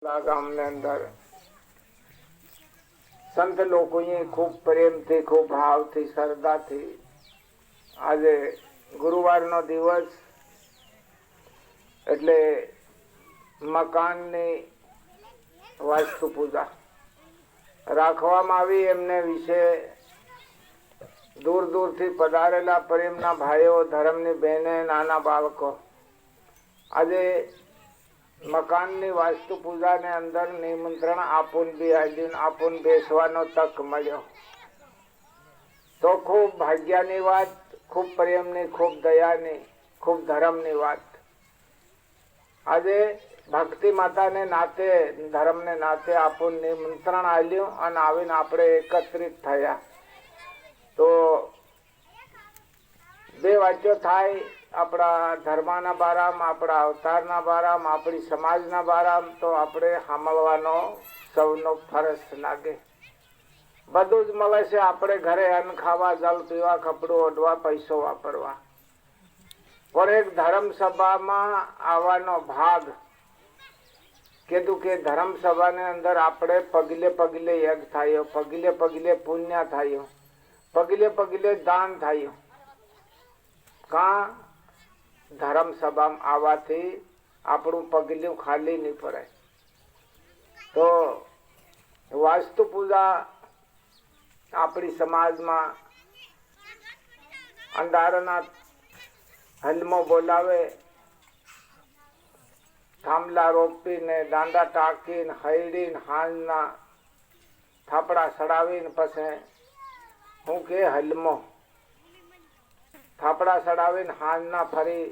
ગામને અંદર સંત લોકોએ ખૂબ પ્રેમથી, ખૂબ ભાવથી, શ્રદ્ધાથી આજે ગુરુવારનો દિવસ એટલે મકાનની વાસ્તુ પૂજા રાખવામાં આવી. એમને વિશે દૂર દૂરથી પધારેલા પ્રેમના ભાઈઓ, ધર્મની બહેને, નાના બાળકો આજે મકાનની વાસ્તુ પૂજાને અંદર નિમંત્રણ આપુન બી આવ્યું, આપુન બેસવાનો તક મળ્યો તો ખૂબ ભાગ્યની વાત, ખૂબ પ્રેમની, ખૂબ દયાની, ખૂબ ધર્મની વાત. આજે ભક્તિ માતાને નાતે, ધર્મને નાતે આપુન નિમંત્રણ આવ્યું અને આવીને આપણે એકત્રિત થયા. તો બે વાક્યો થાય આપણા ધર્મના બારામાં, આપણા અવતારના બારામાં, આપણી સમાજના બારામાં, તો આપણે સાંભળવાનો સૌનો ફરજ લાગે. બધું જ મળે છે. આપણે ઘરે અન્ન ખાવા, જલ પીવા, કપડું ઓઢવા, પૈસો વાપરવા, પણ એક ધર્મ સભામાં આવવાનો ભાગ કીધું કે ધર્મ સભાની અંદર આપણે પગલે પગલે યજ્ઞ થયો, પગલે પગલે પુણ્ય થયું, પગલે પગલે દાન થયું. કાં ધર્મ સભામાં આવવાથી આપણું પગલું ખાલી નહીં પડે. તો વાસ્તુ પૂજા આપણી સમાજમાં અંધારાના હલમો બોલાવે, થાંભલા રોપીને, દાંડા ટાંકીને, હૈડીને, હાંજના થાપડા સડાવીને પછી હું કે હલમો થાપડા સડાવીને હાંજના ફરી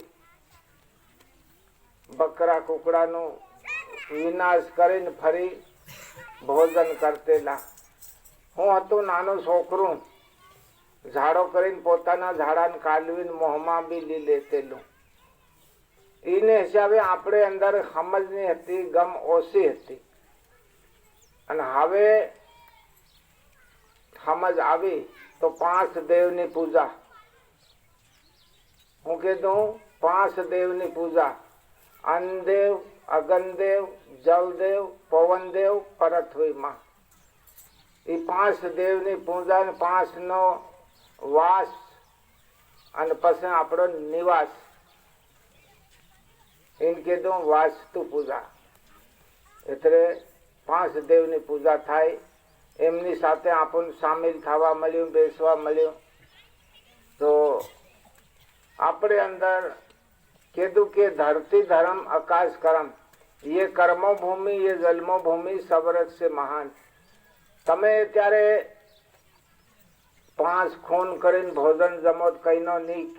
બકરા કુકડાનું વિનાશ કરીને ફરી ભોજન કરતેલા. હું હતું નાનું છોકરું, ઝાડો કરીને પોતાના ઝાડાને કાલવીને મોહમાં બી લી લેતેલું. એને હિસાબે આપણે અંદર સમજની હતી, ગમ ઓછી હતી. અને હવે સમજ આવી તો 5 દેવની પૂજા. હું કીધું 5 દેવની પૂજા: અન્નદેવ, અગનદેવ, જલદેવ, પવનદેવ, પૃથ્વીમાં. એ 5 દેવની પૂજા, 5 નો વાસ અને પછી આપણો નિવાસ. એમ કીધું વાસ્તુ પૂજા. એટલે 5 દેવની પૂજા થાય. એમની સાથે આપણને સામેલ થવા મળ્યું, બેસવા મળ્યું. તો આપણે અંદર કીધું કે ધરતી ધર્મ આકાશ કર્મ, ये कर्मो भूमि, ये जन्मो भूमि, सब रस से महान. તમે ત્યારે 5 ખૂન કરીને ભોજન જમો કઈ નો નહીં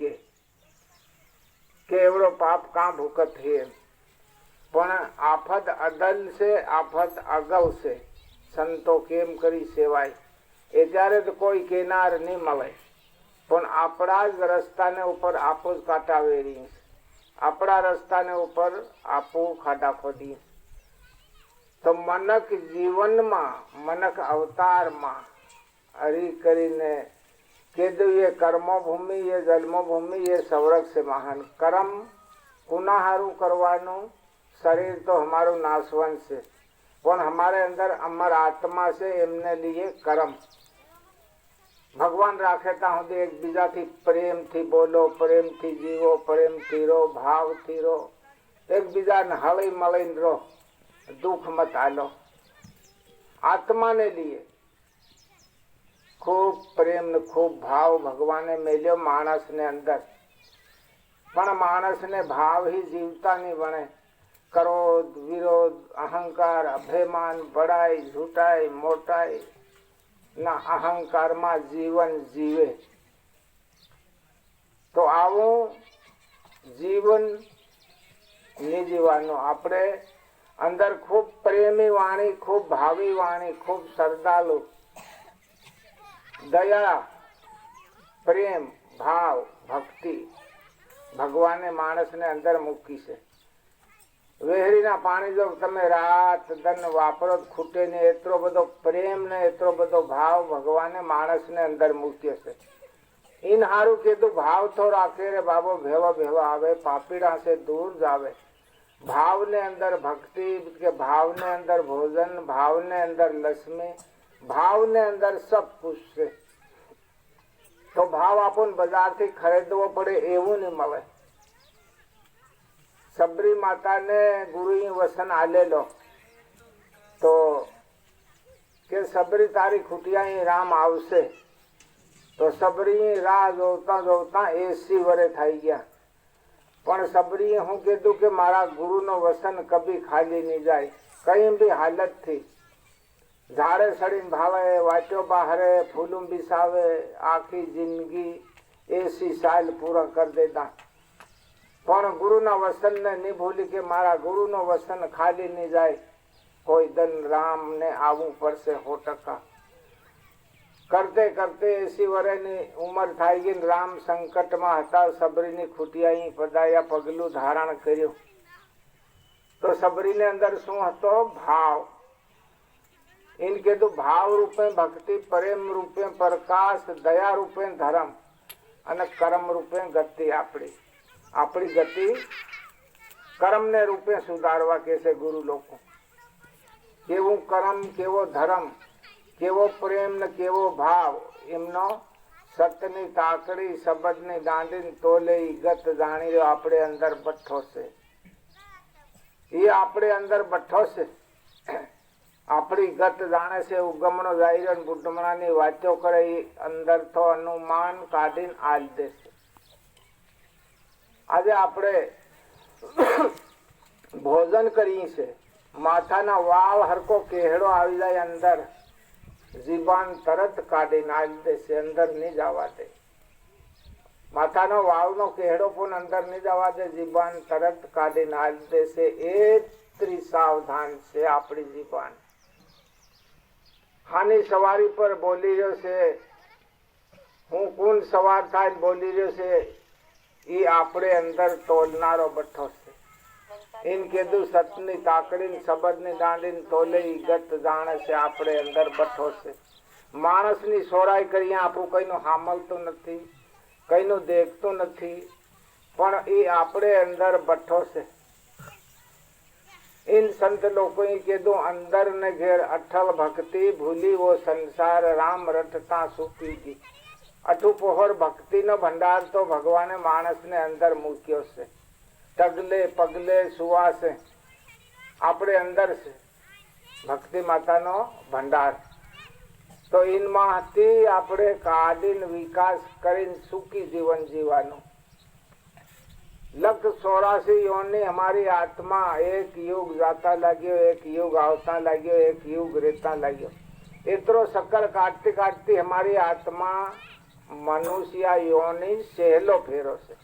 કે એવડો પાપ કાં ભૂકત છે. પણ આફત અદલ છે, આફત અગલ છે, સંતો કેમ કરી સેવાય. એ ત્યારે તો કોઈ કેનાર નહીં મળે. પણ આપણા જ રસ્તાને ઉપર આપો જ કાંટા વેરી, આપણા રસ્તાને ઉપર આપો ખાડા ખોદી. તો મનક જીવનમાં, મનક અવતારમાં હરી કરીને કીધું એ કર્મો ભૂમિ, એ જન્મો ભૂમિ, એ સૌરભ છે મહાન. કર્મ ગુનાહારું કરવાનું, શરીર તો હમારું નાશવંત છે, પણ हमारे અંદર અમર આત્મા છે, એમને લીએ કર્મ. ભગવાન રાખે ત્યાં સુધી એકબીજાથી પ્રેમથી બોલો, પ્રેમથી જીવો, પ્રેમથી રહો, ભાવથી રહો, એકબીજાને હળી મળીને રહો, દુઃખ મત આલો. આત્માને લીએ ખૂબ પ્રેમ ને ખૂબ ભાવ ભગવાને મેલ્યો માણસને અંદર. પણ માણસને ભાવ ही જીવતા નહીં બને. ક્રોધ, વિરોધ, અહંકાર, અભિમાન, બડાઈ, ઝૂટાઈ, મોટાઈ ના અહંકારમાં જીવન જીવે. તો આવું જીવન નહીં જીવવાનું. આપણે અંદર ખૂબ પ્રેમી વાણી, ખૂબ ભાવી વાણી, ખૂબ શ્રદ્ધાળુ, દયા, પ્રેમ, ભાવ, ભક્તિ ભગવાને માણસને અંદર મૂકી છે. વેહરીના પાણી જો તમે રાત દન વાપરો ખૂટે ને, એટલો બધો પ્રેમ ને એટલો બધો ભાવ ભગવાને માણસને અંદર મૂક્યો છે. इन हारू कीधु भाव तो राखे रे बाबो भेवा भेवा आवे, पापीड़ा से दूर जावे. भाव ने अंदर भक्ति के, भाव ने अंदर भोजन, भाव ने अंदर लक्ष्मी, भाव ने अंदर सब कुछ से। तो भाव आपन बाजार थी खरीदवो पड़े एवं नहीं मळे। सबरी माता ने गुरु वसन आलेलो तो के सबरी तारी खुटिया राम आवशे। तो सबरी राह जोता जोता 80 वरे थई गया, पण सबरी हूँ कीधु के मारा गुरु नो वसन कभी खाली नहीं जाए। कहीं भी हालत थी, झाड़े सड़ीन भावे, वाट्यो बाहरे, फूलूं बिसावे, आखी जिंदगी 80 साल पूरा कर देता, पण गुरु ना वसन ने नहीं भूली के मारा गुरु नो वसन खाली नहीं जाए। कोई दिन राम ने आवू पड़से 100%। करते करते 80 वर्षनी उमर थाई गई, राम संकट में हता। सबरी खुटिया पधाया, पगलू धारण कर्यु। तो सबरी ने अंदर शू हतो? भाव। इनके तो भाव रूपे भक्ति, प्रेम रूपे प्रकाश, दया रूपे धर्म और कर्म रूपे गति। आपड़ी गति कर्म ने रूपे सुधारवा कैसे गुरु लोग केवो कर्म, केवो धर्म, केवो प्रेम ने केवो भाव, एमनो सत्यनी ताकड़ी शब्दनी दांडी तोले गत जाणी रो आपड़े अंदर बठो से। ये आपड़े अंदर बठो से आपड़ी गत जाने से उगमणो जाई रो, बुढ़मणा नी वातो करे अंदर तो अनुमान काढीन आल दे से। आज आपड़े भोजन करी से माथा ना वाव हरको केहड़ो आवी जाए अंदर, जीबान तरत काढी नाल दे से, अंदर नहीं जावा दे। माथा नो वाव नो केहड़ो पण अंदर नहीं जावा दे, जीबान तरत काढी नाल दे से। एतरी सावधान से आपड़ी जीबान हानि सवारी पर बोली रह्यो से, हूँ कौन सवार था बोली रह्यो से, ये आपड़े अंदर तोलनारो बठो से। इनके दु सतनी ताकड़ीन शब्दनी दांडीन तोले गत जाने से आपड़े अंदर बठो से। मानसनी सोराई करी आपू कईनो हामल तो नथी, कईनो देखतो नथी, पण ई आपड़े अंदर बठो से। इन संत लोगों के दो अंदर ने घेर अठल भक्ति, भूली वो संसार, राम रटता सुखी जी। अठू पोहर भक्ति नो भंडार तो भगवान मानस ने अंदर मूक्यो से। टगले पगले सुवास आपड़े अंदर से भक्ति माता नो भंडार। तो इन माहती आपड़े काडीन विकास करीन सुखी जीवन जीवानो। 184 योनि हमारी आत्मा एक युग जाता लाग्यो, एक युग आवता लाग्यो, एक युग रेता लाग्यो। इतरो शक्कर काटती काटती हमारी आत्मा मनुष्य योनि सहलो फेरो से।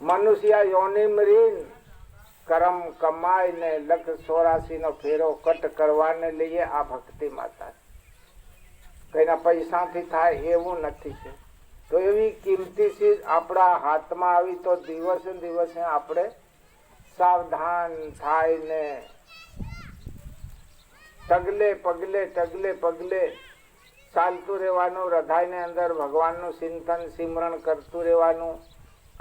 मनुष्य योनि मरीन कर्म कमाई ने 184 नो फेरो कट करवाने लिए आ भक्ति माता कईना पैसा थी थाय एवं नथी छे। तो एवी कीमती चीज आपड़ा हाथ में आई तो दिवस दिवस आपड़े सावधान थाय ने टगले पगले चालतू रहेवानुं, हृदय ने अंदर भगवान नु चिंतन सिमरण करतू रहेवानुं।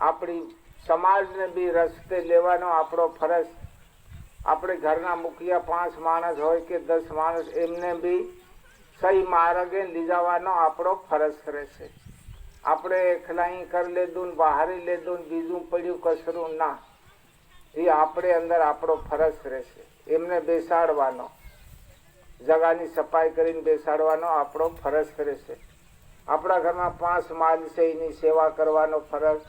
आपड़ी समाज ने भी रस्ते लेवानो आपड़ो फरज। आपड़े घरना मुखिया 5 माणस होय के 10 माणस एमने भी सही मार्गे ली जवानो आपड़ो फरज रहेशे। आपड़े एकलाई कर ले दून, बाहरी ले दून, बीजू पड्यू कसरू ना, ये आपड़े अंदर आपड़ो फरज रहेशे। एमने बेसाडवानो, जगानी सफाई करीने बेसाडवानो आपड़ो फरज रहेशे। आपड़ा घरना 5 माल से एनी सेवा करवानो फरज,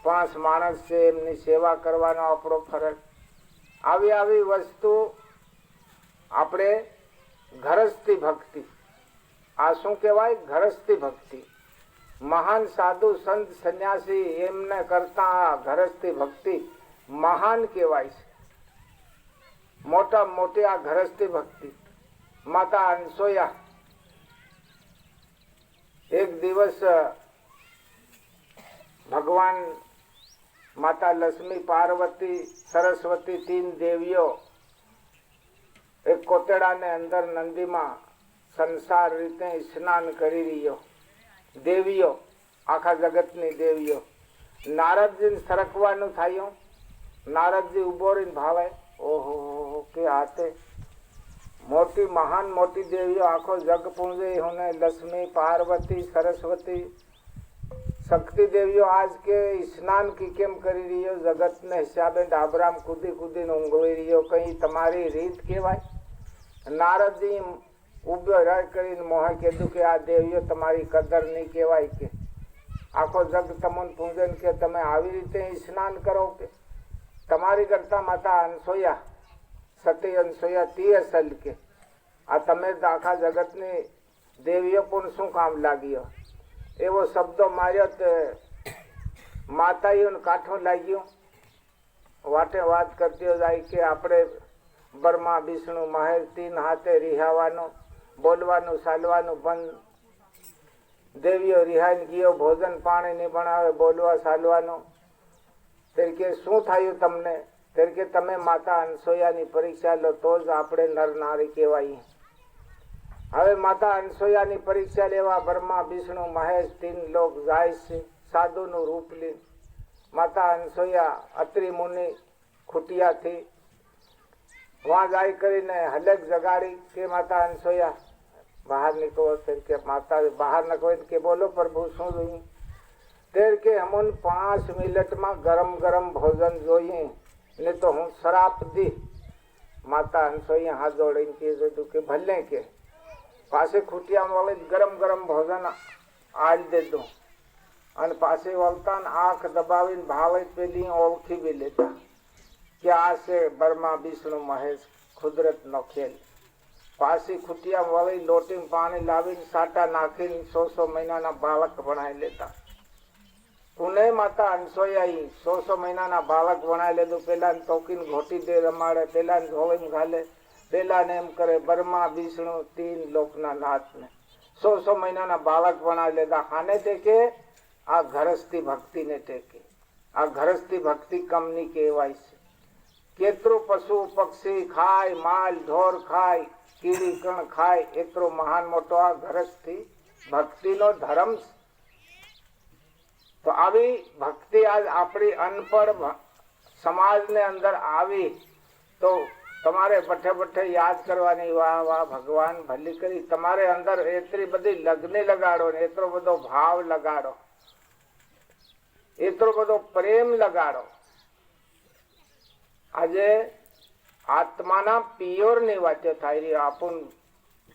5 माणस से एमनी सेवा करवानो आपड़ो फरज। आवी आवी वस्तु आपड़े घरस्थी भक्ति, आ शू कहेवाय? घरस्थी भक्ति। महान साधु संत सन्यासी एमने करता घरस्थी भक्ति महान कहेवाय छे। मोटा मोटी आ घरस्थी भक्ति। माता अनसोया एक दिवस भगवान माता लक्ष्मी, पार्वती, सरस्वती 3 देवियों एक कोतेड़ा ने अंदर नंदी में संसार रीते स्नान करी रही। देवियों आखा जगत नी देवियों। नारद जी सरकवानुं थायुं નારદજી ઉભો રહીને ભાવે, ઓહો કે આતે મોટી મહાન મોટી દેવીઓ આખો જગ પૂંજે હોને, લક્ષ્મી પાર્વતી સરસ્વતી શક્તિ દેવીઓ આજ કે સ્નાન કી કેમ કરી રહ્યો, જગત ને હિસાબે ડાબરામ કૂદી કૂદીને ઊંઘવી રહ્યો, કઈ તમારી રીત કહેવાય? નારદજી ઉભો રાય કરીને મોહે કીધું કે આ દેવીઓ તમારી કદર નહીં કહેવાય, કે આખો જગ તમને પૂજન કે તમે આવી રીતે સ્નાન કરો, કે તમારી કરતા માતા અનસોયા સતી અનસોયા તી અસલ, કે આ તમે આખા જગતની દેવીઓ પણ શું કામ લાગ્યો? એવો શબ્દો માર્યો તે માતાઓને કાઠો લાગ્યો. વાટે વાત કરતી જાય કે આપણે બ્રહ્મા વિષ્ણુ મહેશ તીન હાથે રિહાવાનું, બોલવાનું ચાલવાનું બંધ. દેવીઓ રિહાઈને ગયો, ભોજન પાણી નહીં બનાવે, બોલવા ચાલવાનું. તરીકે શું થયું તમને? તરીકે તમે માતા અનસોયાની પરીક્ષા લો તો જ આપણે નર નારી કહેવાય. હવે માતા અનસોયાની પરીક્ષા લેવા બ્રહ્મા વિષ્ણુ મહેશ તીન લોક જાય છે સાધુનું રૂપ લી. માતા અનસોયા અત્રિ મુનિ ખૂટિયાથી वहाँ जाई કરીને હલક જગાડી કે માતા અનસોયા બહાર નીકળો. કે માતા બહાર નીકળો કે બોલો પ્રભુ શું જોયું? તેર કે અમન 5 મિનિટમાં ગરમ ગરમ ભોજન જોઈએ ને તો હું શ્રાપ દી. માતા અનસોયા હાથ જોડીને કીધું કે ભલે, કે પાસે ખૂટિયામાં વળી ગરમ ગરમ ભોજન આજ દે દો. અને પાસે વળતા આંખ દબાવીને ભાવે પેલી ઓળખી બી લેતા કે આ છે બ્રહ્મા વિષ્ણુ મહેશ કુદરત નો ખેલ. પાછી ખૂટિયા વળી લોટીમાં પાણી લાવીને સાટા નાખીને 100 મહિનાના બાળક ભણાવી લેતા. પુણે માતા અનસોયા 100 મહિનાના બાળક ભણાવી લીધું. પેલા તોકીને ઘોટી દે રમાડે, પેલા ધોળીમાં ઘાલે, પેલા ને એમ કરે. બ્રહ્મા વિષ્ણુ તીન લોકના નાથને 100 મહિનાના બાળક ભણાવી લેતા. ખાને ટેકે આ ઘરસ્થી ભક્તિ ને ટેકે. આ ઘરસ્થી ભક્તિ કમની કહેવાય છે. કેટલું પશુ પક્ષી ખાય, માલ ઢોર ખાય, કીડી કણ ખાય, એટલો મહાન મોટો આ ઘરસ્થી ભક્તિનો ધર્મ છે. તો આવી ભક્તિ આજ આપણી અનપઢ સમાજને અંદર આવી તો તમારે બઠે બઠે યાદ કરવાની, વાહ વાહ ભગવાન ભલી કરી. તમારે અંદર એટલી બધી લગ્ન લગાડો ને એટલો બધો ભાવ લગાડો, એટલો બધો પ્રેમ લગાડો. આજે આત્માના પિયોરની વાતો થાય રહી, આપણ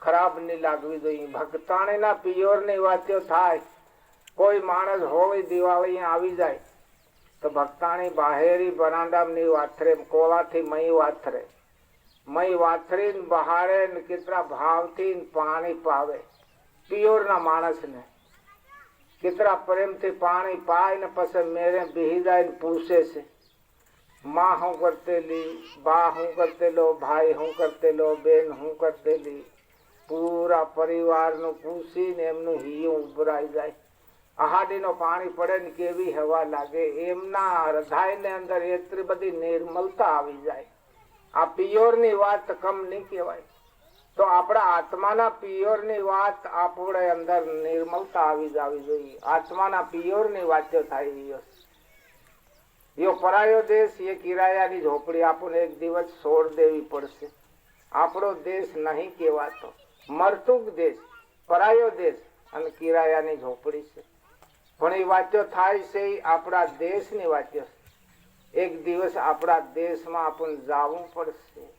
ખરાબ નહીં લાગવી જોઈએ. ભક્તાણીના પિયોરની વાતો થાય. કોઈ માણસ હોળી દિવાળી આવી જાય તો ભક્તાણી બાહેરી બરાંડામાં વાથરે, કોળાથી મહી વાથરે, મહી વાથરીને બહારે કેટલા ભાવથી પાણી પાવે. પિયોરના માણસને કેટલા પ્રેમથી પાણી પાય ને પછી મેરે બેહી જાય ને પૂછે છે, माँ हूँ करते ली, बा हूँ करते लो, भाई हूँ करते लो, बेन हूँ करते ली. पूरा परिवार नु पूछीने एमनु हिયું ઉભરાઈ જાય. આહાડીનો પાણી પડે ને કેવી હવા લાગે. એમના હૃદયને અંદર એટલી બધી નિર્મલતા આવી જાય. આ પિયોરની વાત કમ નહીં કહેવાય. તો આપણા આત્માના પિયોરની વાત આપણે અંદર નિર્મલતા આવી જવી જોઈએ. આત્માના પિયોરની વાતો થાય રહ્યો છે. યો પરાયો દેશ, એ કિરાયાની ઝોપડી આપણને એક દિવસ છોડ દેવી પડશે. આપણો દેશ નહીં કહેવાતો, મરતુક દેશ, પરાયો દેશ અને કિરાયાની ઝોપડી છે. પણ એ વાતો થાય છે એ આપણા દેશની વાતો છે. એક દિવસ આપણા દેશમાં આપણને જવું પડશે.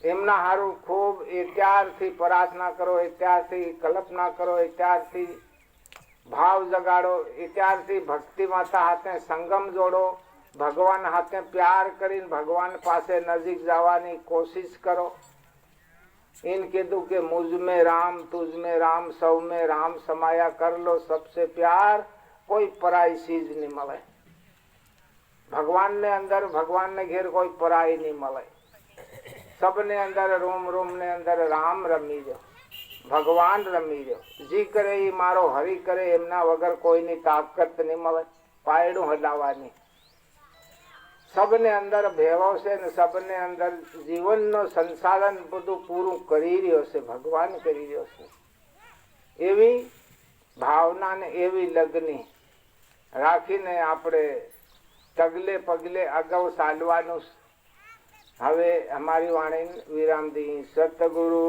એમના હારું ખૂબ અત્યારથી પ્રાર્થના કરો, અત્યારથી કલ્પના કરો, અત્યારથી ભાવ જગાડો, અત્યારથી ભક્તિ માતા હાથે સંગમ જોડો, ભગવાન હાથે પ્યાર કરીને ભગવાન પાસે નજીક જવાની કોશિશ કરો. इन કીધું કે મુझ में राम, तुझ में राम, સૌ में राम समाया, कर लो सबसे प्यार, કોઈ પરાઈ ચીજ નહીં મળે. ભગવાન ને અંદર, ભગવાન ને ઘેર કોઈ પરાઈ નહીં મળે. सबने अंदर रोम रोम ने अंदर राम रमी जो, ભગવાન રમી રહ્યો. જી કરે એ મારો હરી કરે, એમના વગર કોઈની તાકાત નહીં મળે પાયડું હલાવવાની. સબને અંદર ભેવો છે ને સબને અંદર જીવનનો સંસાધન બધું પૂરું કરી રહ્યો છે, ભગવાન કરી રહ્યો છે. એવી ભાવના ને એવી લગ્ની રાખીને આપણે તગલે પગલે અગાઉ ચાલવાનું. હવે અમારી વાણી વિરામ દી. સતગુરુ